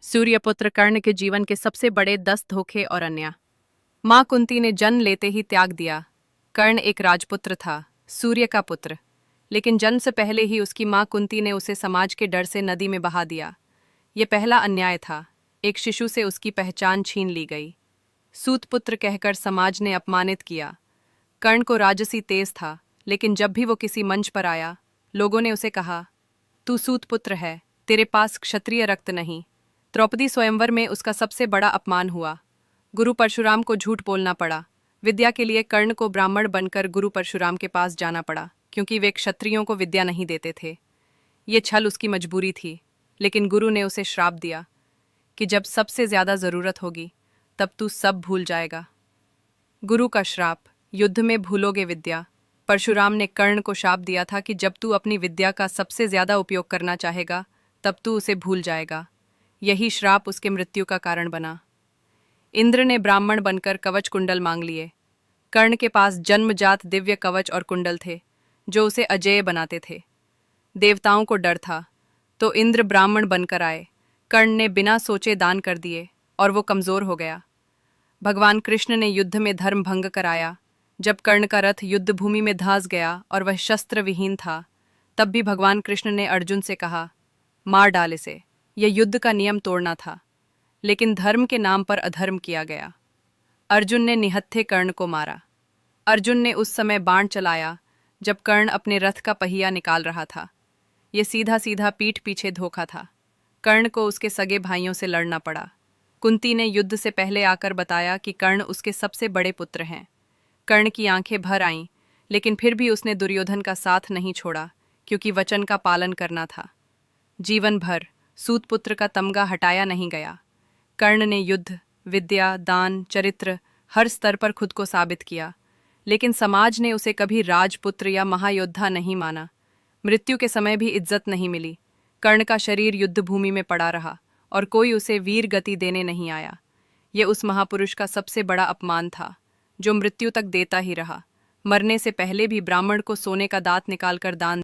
सूर्यपुत्र कर्ण के जीवन के सबसे बड़े 10 धोखे और अन्याय। माँ कुंती ने जन्म लेते ही त्याग दिया। कर्ण एक राजपुत्र था, सूर्य का पुत्र, लेकिन जन्म से पहले ही उसकी माँ कुंती ने उसे समाज के डर से नदी में बहा दिया। ये पहला अन्याय था। एक शिशु से उसकी पहचान छीन ली गई। सूतपुत्र कहकर समाज ने अपमानित किया। कर्ण को राजसी तेज था, लेकिन जब भी वो किसी मंच पर आया, लोगों ने उसे कहा, तू सूतपुत्र है, तेरे पास क्षत्रिय रक्त नहीं। द्रौपदी स्वयंवर में उसका सबसे बड़ा अपमान हुआ। गुरु परशुराम को झूठ बोलना पड़ा। विद्या के लिए कर्ण को ब्राह्मण बनकर गुरु परशुराम के पास जाना पड़ा, क्योंकि वे क्षत्रियों को विद्या नहीं देते थे। ये छल उसकी मजबूरी थी, लेकिन गुरु ने उसे श्राप दिया कि जब सबसे ज्यादा जरूरत होगी तब तू सब भूल जाएगा। गुरु का श्राप, युद्ध में भूलोगे विद्या। परशुराम ने कर्ण को शाप दिया था कि जब तू अपनी विद्या का सबसे ज्यादा उपयोग करना चाहेगा तब तू उसे भूल जाएगा। यही श्राप उसके मृत्यु का कारण बना। इंद्र ने ब्राह्मण बनकर कवच कुंडल मांग लिए। कर्ण के पास जन्मजात दिव्य कवच और कुंडल थे, जो उसे अजेय बनाते थे। देवताओं को डर था, तो इंद्र ब्राह्मण बनकर आए। कर्ण ने बिना सोचे दान कर दिए और वो कमजोर हो गया। भगवान कृष्ण ने युद्ध में धर्म भंग कराया। जब कर्ण का रथ युद्ध भूमि में धंस गया और वह शस्त्र विहीन था, तब भी भगवान कृष्ण ने अर्जुन से कहा, मार डाल इसे। यह युद्ध का नियम तोड़ना था, लेकिन धर्म के नाम पर अधर्म किया गया। अर्जुन ने निहत्थे कर्ण को मारा। अर्जुन ने उस समय बाण चलाया जब कर्ण अपने रथ का पहिया निकाल रहा था। यह सीधा सीधा पीठ पीछे धोखा था। कर्ण को उसके सगे भाइयों से लड़ना पड़ा। कुंती ने युद्ध से पहले आकर बताया कि कर्ण उसके सबसे बड़े पुत्र हैं। कर्ण की आंखें भर आईं, लेकिन फिर भी उसने दुर्योधन का साथ नहीं छोड़ा, क्योंकि वचन का पालन करना था। जीवन भर सूतपुत्र का तमगा हटाया नहीं गया। कर्ण ने युद्ध, विद्या, दान, चरित्र हर स्तर पर खुद को साबित किया, लेकिन समाज ने उसे कभी राजपुत्र या महायोद्धा नहीं माना। मृत्यु के समय भी इज्जत नहीं मिली। कर्ण का शरीर युद्ध भूमि में पड़ा रहा और कोई उसे वीर गति देने नहीं आया। यह उस महापुरुष का सबसे बड़ा अपमान था, जो मृत्यु तक देता ही रहा। मरने से पहले भी ब्राह्मण को सोने का दांत निकालकर दान